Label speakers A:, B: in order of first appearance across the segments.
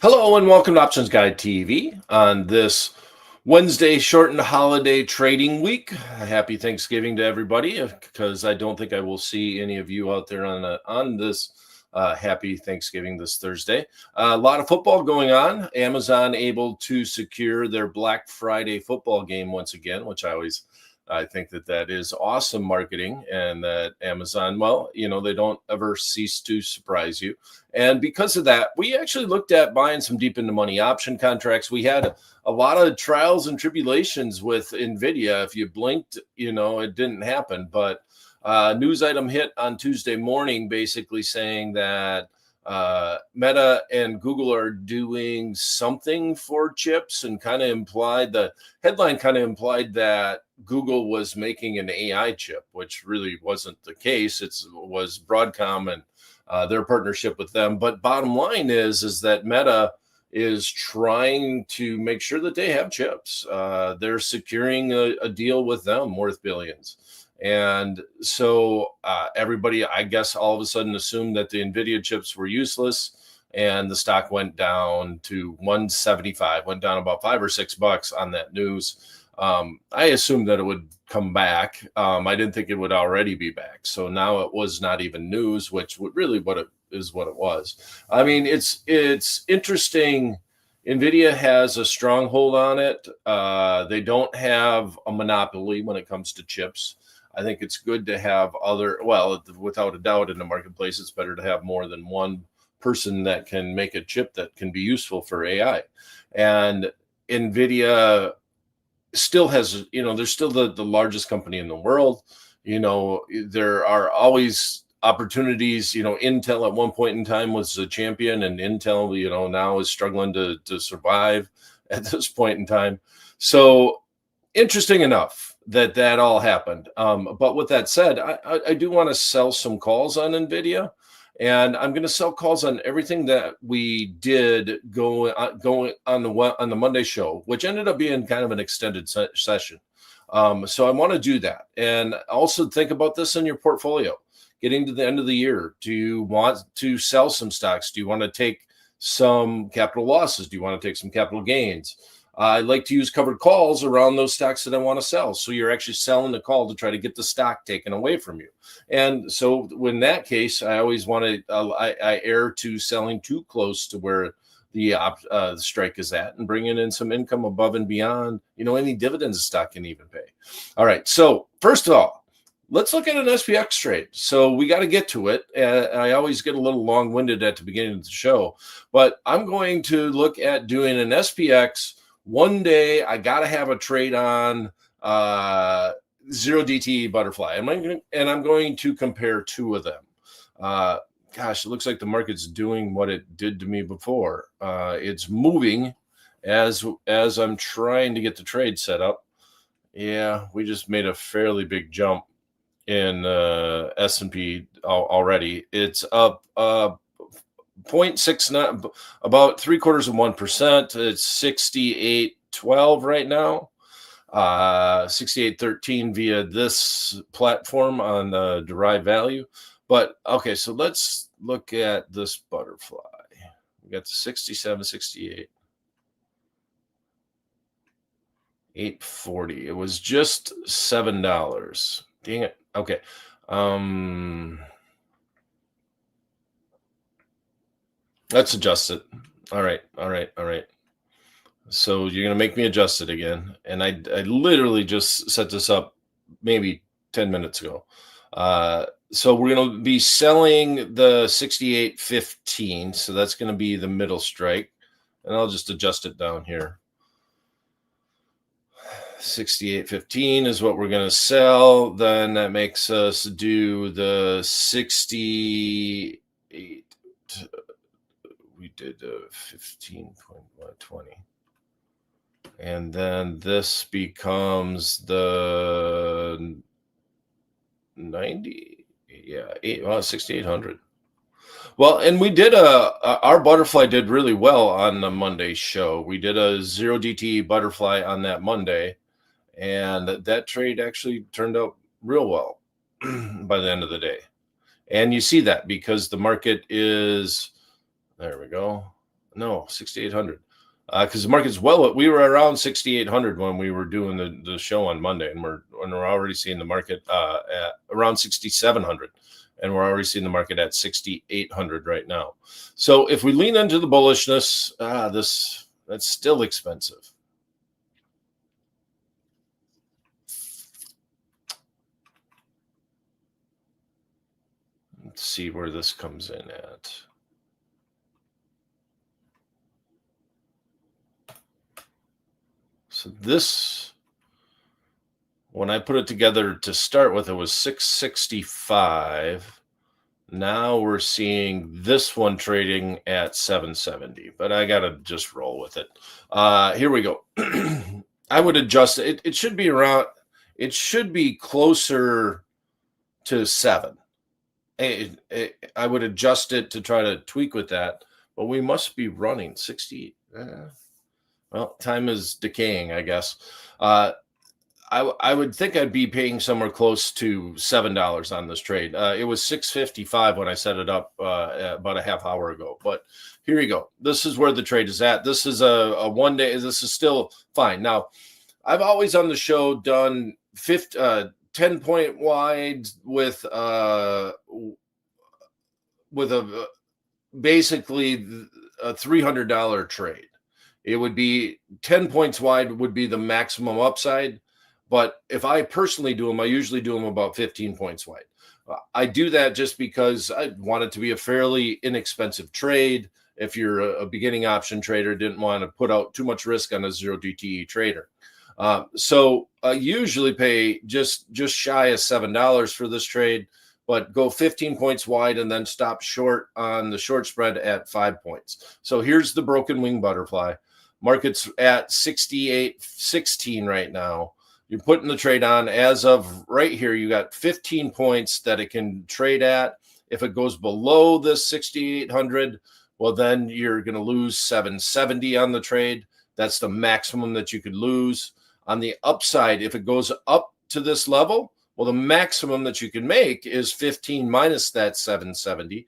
A: Hello and welcome to Options Guide TV on this Wednesday shortened holiday trading week. Happy Thanksgiving to everybody, because I don't think I will see any of you out there on this happy Thanksgiving this Thursday. A lot of football going on. Amazon able to secure their Black Friday football game once again, which I think that is awesome marketing, and that Amazon, well, they don't ever cease to surprise you. And because of that, we actually looked at buying some deep into money option contracts. We had a lot of trials and tribulations with Nvidia. If you blinked, it didn't happen. But news item hit on Tuesday morning, basically saying that Meta and Google are doing something for chips, and the headline kind of implied that Google was making an AI chip, which really wasn't the case. It was Broadcom and their partnership with them. But bottom line is that Meta is trying to make sure that they have chips. They're securing a deal with them worth billions. And so everybody, I guess, all of a sudden assumed that the NVIDIA chips were useless, and the stock went down to 175, went down about $5 or $6 on that news. I assumed that it would come back. I didn't think it would already be back. So now it was not even news, which really what it was. I mean, it's interesting. NVIDIA has a stronghold on it. They don't have a monopoly when it comes to chips. I think it's good to have without a doubt, in the marketplace, it's better to have more than one person that can make a chip that can be useful for AI. And NVIDIA still has, they're still the largest company in the world. There are always opportunities. Intel at one point in time was a champion, and Intel, now is struggling to survive at this point in time. So interesting enough that all happened. But with that said, I do want to sell some calls on NVIDIA, and I'm going to sell calls on everything that we did going on the Monday show, which ended up being kind of an extended session. So I want to do that, and also think about this in your portfolio. Getting to the end of the year, do you want to sell some stocks? Do you want to take some capital losses? Do you want to take some capital gains? I like to use covered calls around those stocks that I want to sell. So you're actually selling the call to try to get the stock taken away from you. And so in that case, I always want to, I err to selling too close to where the strike is at, and bringing in some income above and beyond, any dividends the stock can even pay. All right. So first of all, let's look at an SPX trade. So we got to get to it. I always get a little long-winded at the beginning of the show, but I'm going to look at doing an SPX. One day I got to have a trade on 0DTE Butterfly. And I'm going to compare two of them. Gosh, it looks like the market's doing what it did to me before. It's moving as I'm trying to get the trade set up. Yeah, we just made a fairly big jump in S&P already. It's up 0.69, about 0.75%. It's 68.12 right now. 68.13 via this platform on the derived value. But okay, so let's look at this butterfly. We got the 67, 68, 840. It was just $7. Dang it. Okay. Let's adjust it. All right. So you're going to make me adjust it again. And I literally just set this up maybe 10 minutes ago. So we're going to be selling the 68.15. So that's going to be the middle strike. And I'll just adjust it down here. 68.15 is what we're going to sell. Then that makes us do the 68. We did 15.20. And then this becomes the 90. Yeah, 6,800. Well, and we did our butterfly did really well on the Monday show. We did a 0DTE butterfly on that Monday, and that trade actually turned out real well by the end of the day. And you see that because the market is, there we go. No, 6,800. Because the market's we were around 6,800 when we were doing the show on Monday, and we're already seeing the market at around 6,700, and we're already seeing the market at 6,800 right now. So if we lean into the bullishness, that's still expensive. Let's see where this comes in at. So this, when I put it together to start with, it was 665. Now we're seeing this one trading at 770, but I got to just roll with it. Here we go. I would adjust it. It should be around, it should be closer to 7. I would adjust it to try to tweak with that, but we must be running 60. Well, time is decaying, I guess. I would think I'd be paying somewhere close to $7 on this trade. It was $6.55 when I set it up about a half hour ago. But here you go. This is where the trade is at. This is a 1 day. This is still fine. Now, I've always on the show done 10-point wide with a basically a $300 trade. It would be 10 points wide would be the maximum upside. But if I personally do them, I usually do them about 15 points wide. I do that just because I want it to be a fairly inexpensive trade. If you're a beginning option trader, didn't want to put out too much risk on a 0 DTE trader. So I usually pay just shy of $7 for this trade, but go 15 points wide and then stop short on the short spread at 5 points. So here's the broken wing butterfly. Market's at 68.16 right now. You're putting the trade on as of right here. You got 15 points that it can trade at. If it goes below this 6,800, well, then you're going to lose 770 on the trade. That's the maximum that you could lose. On the upside, if it goes up to this level, well, the maximum that you can make is 15 minus that 770.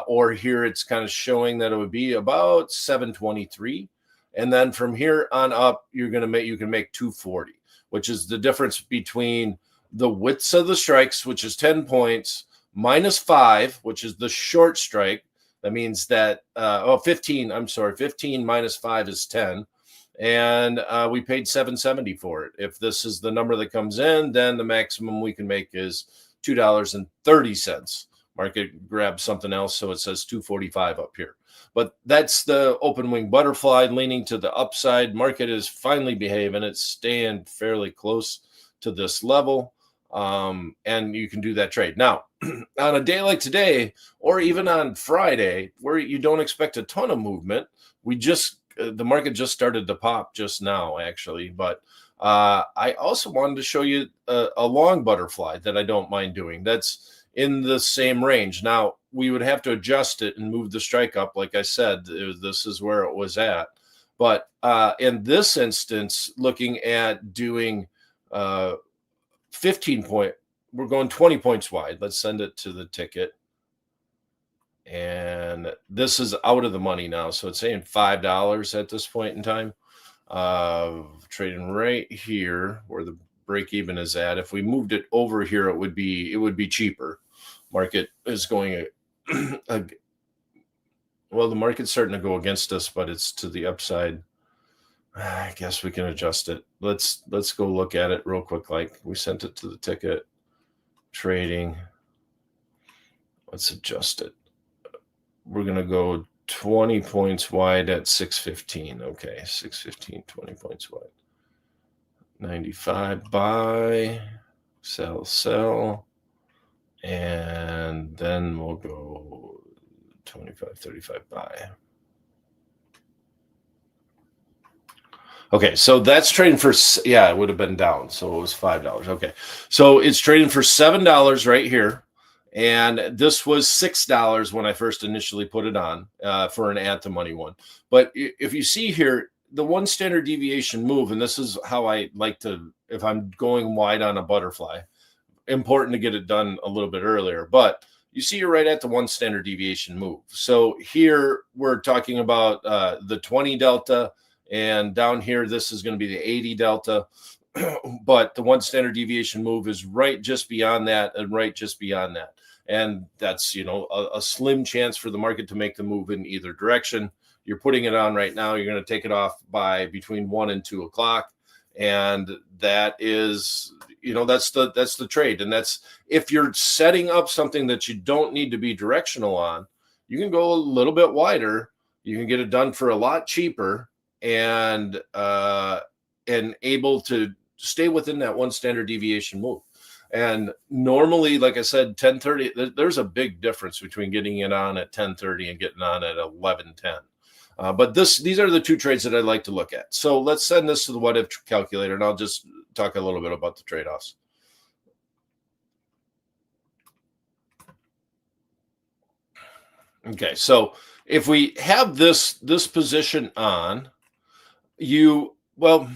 A: Or here it's kind of showing that it would be about 723. And then from here on up, you can make 240. Which is the difference between the widths of the strikes, which is 10 points, minus 5, which is the short strike. That means that, 15, I'm sorry, 15 minus 5 is 10. And we paid 770 for it. If this is the number that comes in, then the maximum we can make is $2.30. Market grabs something else, so it says 245 up here. But that's the open wing butterfly leaning to the upside. Market is finally behaving. It's staying fairly close to this level. And you can do that trade. Now, on a day like today, or even on Friday, where you don't expect a ton of movement, the market just started to pop just now, actually. But I also wanted to show you a long butterfly that I don't mind doing. That's in the same range. Now, we would have to adjust it and move the strike up. Like I said, this is where it was at. But in this instance, looking at doing 15 point, we're going 20 points wide. Let's send it to the ticket. And this is out of the money now. So it's saying $5 at this point in time. Trading right here where the break even is at. If we moved it over here, it would be cheaper. Market is going well, the market's starting to go against us, but it's to the upside. I guess we can adjust it. Let's go look at it real quick. Like we sent it to the ticket trading. Let's adjust it. We're going to go 20 points wide at 615. Okay, 615, 20 points wide. 95 buy, sell. And then we'll go 25, 35 buy. Okay, so that's trading for, it would have been down. So it was $5. Okay, so it's trading for $7 right here. And this was $6 when I first initially put it on for an at the money one. But if you see here, the one standard deviation move, and this is how I like to, if I'm going wide on a butterfly, important to get it done a little bit earlier. But you see you're right at the 1 standard deviation move. So here we're talking about the 20 delta, and down here this is going to be the 80 delta. But the 1 standard deviation move is right just beyond that and right just beyond that. And that's, a slim chance for the market to make the move in either direction. You're putting it on right now. You're going to take it off by between 1 and 2 o'clock. And that is, that's the trade. And that's, if you're setting up something that you don't need to be directional on, you can go a little bit wider. You can get it done for a lot cheaper and able to stay within that 1 standard deviation move. And normally, like I said, 10:30, there's a big difference between getting it on at 10:30 and getting on at 11:10. But these are the two trades that I'd like to look at. So let's send this to the what if calculator, and I'll just talk a little bit about the trade-offs. Okay, so if we have this position on, well,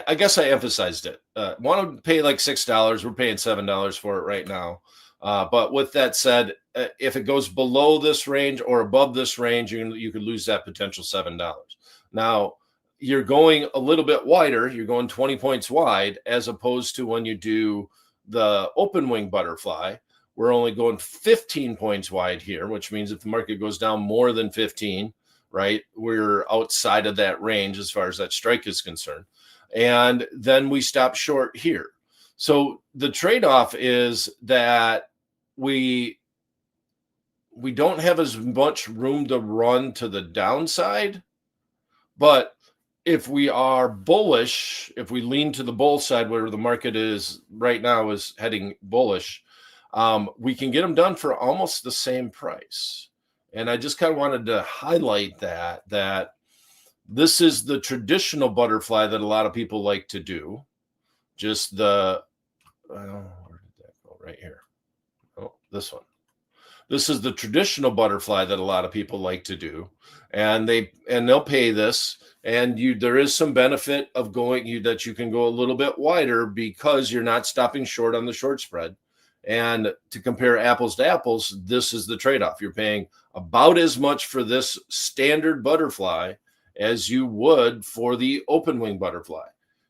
A: I guess I emphasized it. Want to pay like $6? We're paying $7 for it right now. But with that said, if it goes below this range or above this range, you could lose that potential $7. Now, you're going a little bit wider. You're going 20 points wide, as opposed to when you do the open wing butterfly. We're only going 15 points wide here, which means if the market goes down more than 15, right, we're outside of that range as far as that strike is concerned. And then we stop short here. So the trade-off is that we don't have as much room to run to the downside, but if we are bullish, if we lean to the bull side where the market is right now is heading bullish, we can get them done for almost the same price. And I just kind of wanted to highlight that this is the traditional butterfly that a lot of people like to do. Just where did that go? Right here. Oh, this one. This is the traditional butterfly that a lot of people like to do, and they'll pay this. And there is some benefit of that you can go a little bit wider because you're not stopping short on the short spread. And to compare apples to apples, this is the trade-off. You're paying about as much for this standard butterfly as you would for the open wing butterfly.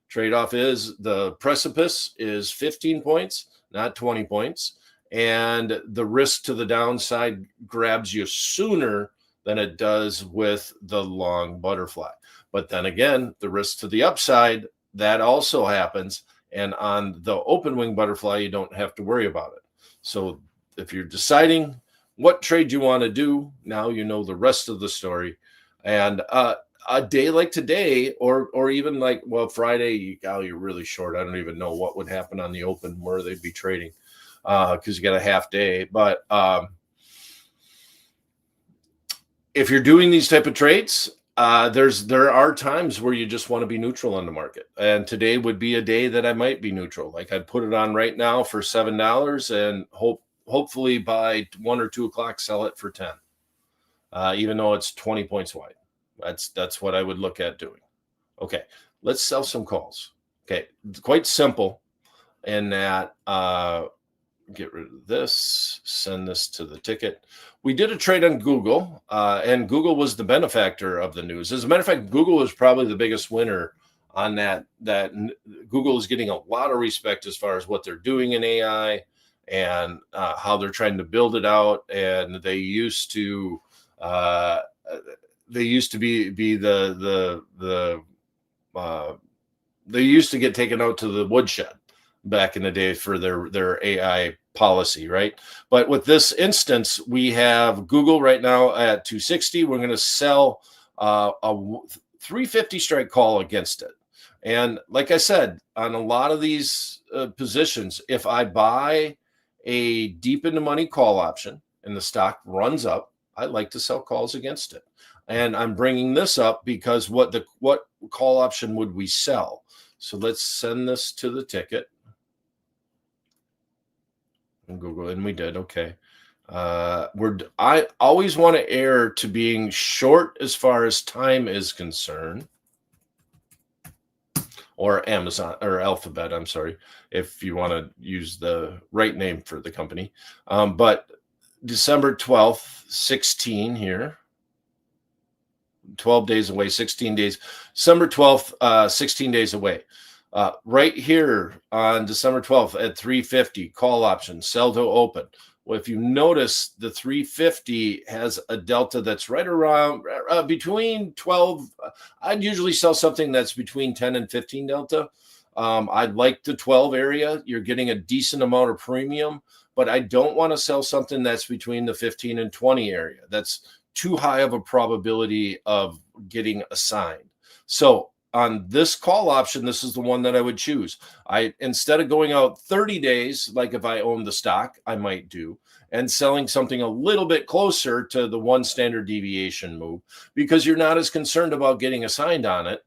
A: Trade-off is the precipice is 15 points, not 20 points. And the risk to the downside grabs you sooner than it does with the long butterfly. But then again, the risk to the upside, that also happens. And on the open wing butterfly, you don't have to worry about it. So if you're deciding what trade you want to do, now you know the rest of the story. And a day like today, or even like, well, Friday, you're really short. I don't even know what would happen on the open where they'd be trading because you got a half day. But if you're doing these type of trades, there are times where you just want to be neutral on the market, and today would be a day that I might be neutral. Like I'd put it on right now for $7 and hopefully by 1 or 2 o'clock sell it for 10, even though it's 20 points wide. That's what I would look at doing. Okay, let's sell some calls. Okay, quite simple in that. Get rid of this, send this to the ticket. We did a trade on Google, and Google was the benefactor of the news. As a matter of fact, Google was probably the biggest winner on that. Google is getting a lot of respect as far as what they're doing in AI and how they're trying to build it out. And they used to be they used to get taken out to the woodshed back in the day for their AI policy, right? But with this instance, we have Google right now at 260. We're going to sell a 350 strike call against it. And like I said, on a lot of these positions, if I buy a deep in the money call option and the stock runs up, I like to sell calls against it. And I'm bringing this up because what call option would we sell? So let's send this to the ticket. And Google, and we did. Okay. I always want to err to being short as far as time is concerned, or Amazon or Alphabet. I'm sorry, if you want to use the right name for the company. But December 12th, 16 here. 12 days away, 16 days. December 12th, 16 days away. Right here on December 12th at 350, call option, sell to open. Well, if you notice, the 350 has a delta that's right around between 12. I'd usually sell something that's between 10 and 15 delta. I'd like the 12 area. You're getting a decent amount of premium, but I don't want to sell something that's between the 15 and 20 area. That's too high of a probability of getting assigned. So on this call option, this is the one that I would choose. I, instead of going out 30 days, like if I own the stock, I might do, and selling something a little bit closer to the one standard deviation move, because you're not as concerned about getting assigned on it.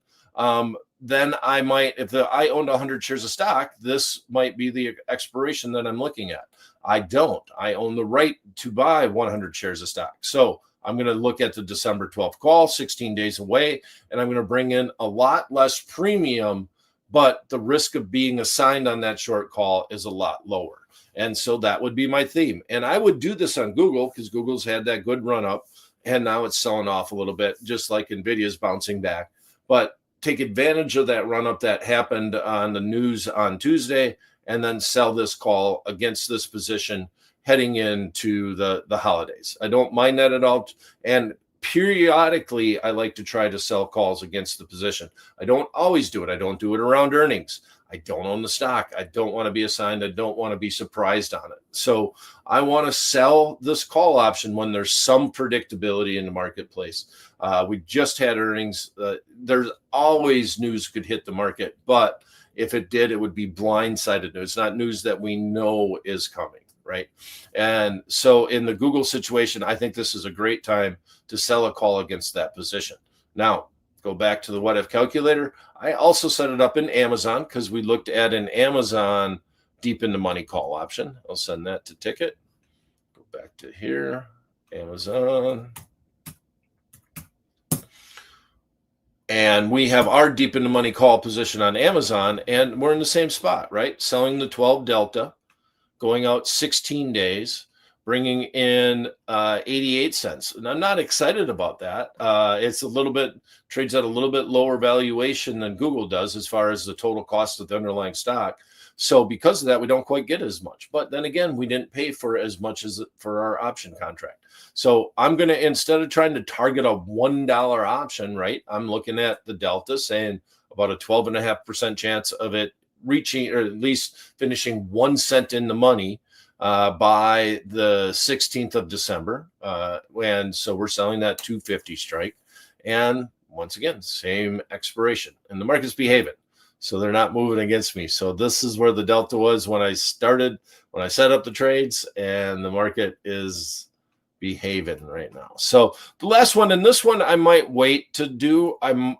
A: Then I might, if I owned 100 shares of stock, this might be the expiration that I'm looking at. I don't. I own the right to buy 100 shares of stock. So I'm going to look at the December 12th call, 16 days away, and I'm going to bring in a lot less premium, but the risk of being assigned on that short call is a lot lower. And so that would be my theme. And I would do this on Google because Google's had that good run up, and now it's selling off a little bit, just like Nvidia's bouncing back. But take advantage of that run up that happened on the news on Tuesday, and then sell this call against this position heading into the holidays. I don't mind that at all. And periodically, I like to try to sell calls against the position. I don't always do it. I don't do it around earnings. I don't own the stock. I don't want to be assigned. I don't want to be surprised on it. So I want to sell this call option when there's some predictability in the marketplace. We just had earnings. There's always news could hit the market, but if it did, it would be blindsided news, not news that we know is coming. Right. And so in the Google situation, I think this is a great time to sell a call against that position. Now, go back to the what if calculator. I also set it up in Amazon because we looked at an Amazon deep in the money call option. I'll send that to Ticket. Go back to here, Amazon. And we have our deep in the money call position on Amazon, and we're in the same spot, right? Selling the 12 delta, going out 16 days, bringing in 88 cents. And I'm not excited about that. It's a little bit, trades at a little bit lower valuation than Google does as far as the total cost of the underlying stock. So because of that, we don't quite get as much. But then again, we didn't pay for as much as for our option contract. So I'm going to, instead of trying to target a $1 option, right, I'm looking at the delta saying about a 12.5% chance of it reaching, or at least finishing 1 cent in the money by the 16th of December. And so we're selling that 250 strike. And once again, same expiration. And the market's behaving. So they're not moving against me. So this is where the delta was when I started, when I set up the trades, and the market is behaving right now. So the last one, and this one I might wait to do. I'm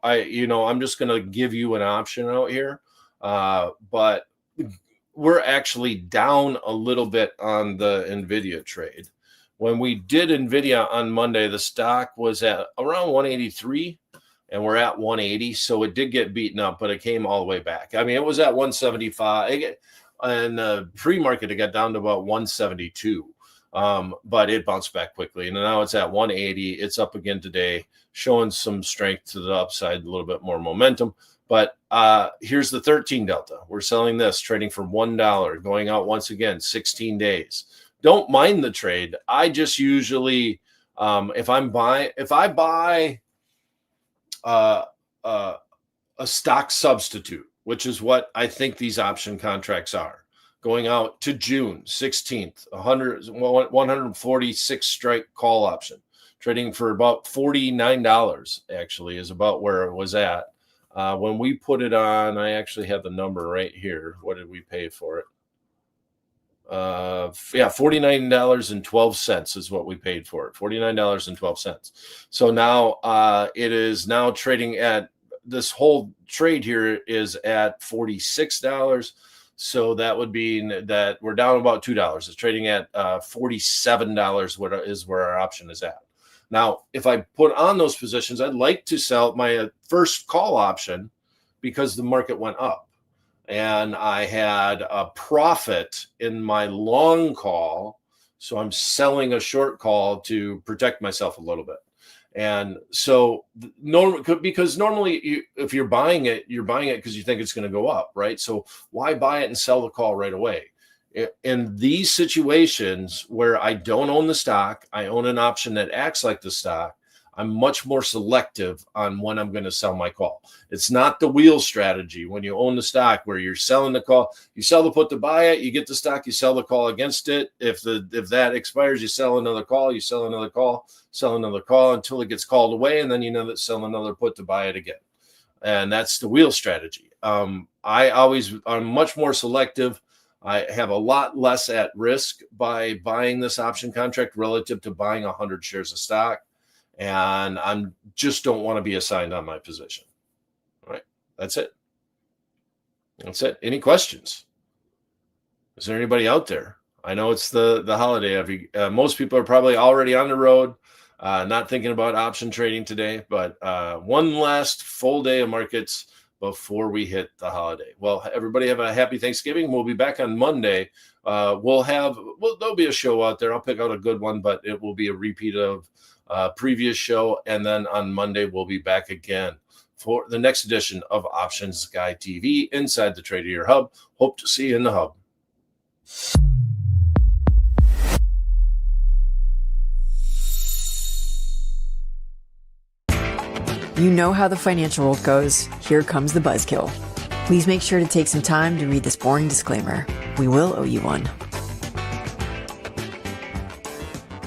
A: just going to give you an option out here. But we're actually down a little bit on the Nvidia trade. When we did Nvidia on Monday, the stock was at around 183 and we're at 180. So it did get beaten up, but it came all the way back. I mean, it was at 175 and the pre-market, it got down to about 172. But it bounced back quickly. And now it's at 180. It's up again today, showing some strength to the upside, a little bit more momentum. But here's the 13 delta. We're selling this, trading for $1, going out once again, 16 days. Don't mind the trade. I just usually, if I buy a stock substitute, which is what I think these option contracts are, going out to June 16th, 146 strike call option, trading for about $49 actually is about where it was at. When we put it on, I actually have the number right here. What did we pay for it? $49.12 is what we paid for it. $49.12. So now it is now trading at, this whole trade here is at $46. So that would mean that we're down about $2. It's trading at $47, what is where our option is at. Now, if I put on those positions, I'd like to sell my first call option because the market went up and I had a profit in my long call So I'm selling a short call to protect myself a little bit. And so because normally if you're buying it because you think it's going to go up, right? So why buy it and sell the call right away? In these situations where I don't own the stock, I own an option that acts like the stock, I'm much more selective on when I'm going to sell my call. It's not the wheel strategy when you own the stock where you're selling the call, you sell the put to buy it, you get the stock, you sell the call against it. If that expires, you sell another call, you sell another call, sell another call until it gets called away, and then you know that sell another put to buy it again. And that's the wheel strategy. I'm much more selective. I have a lot less at risk by buying this option contract relative to buying 100 shares of stock. And I'm just don't want to be assigned on my position. All right. That's it. That's it. Any questions? Is there anybody out there? I know it's the holiday. Most people are probably already on the road, not thinking about option trading today, but one last full day of markets before we hit the holiday. Well, everybody have a happy Thanksgiving. We'll be back on Monday. There'll be a show out there. I'll pick out a good one, but it will be a repeat of previous show. And then on Monday, we'll be back again for the next edition of Options Guy TV inside the Tradier Hub. Hope to see you in the hub.
B: You know how the financial world goes. Here comes the buzzkill. Please make sure to take some time to read this boring disclaimer. We will owe you one.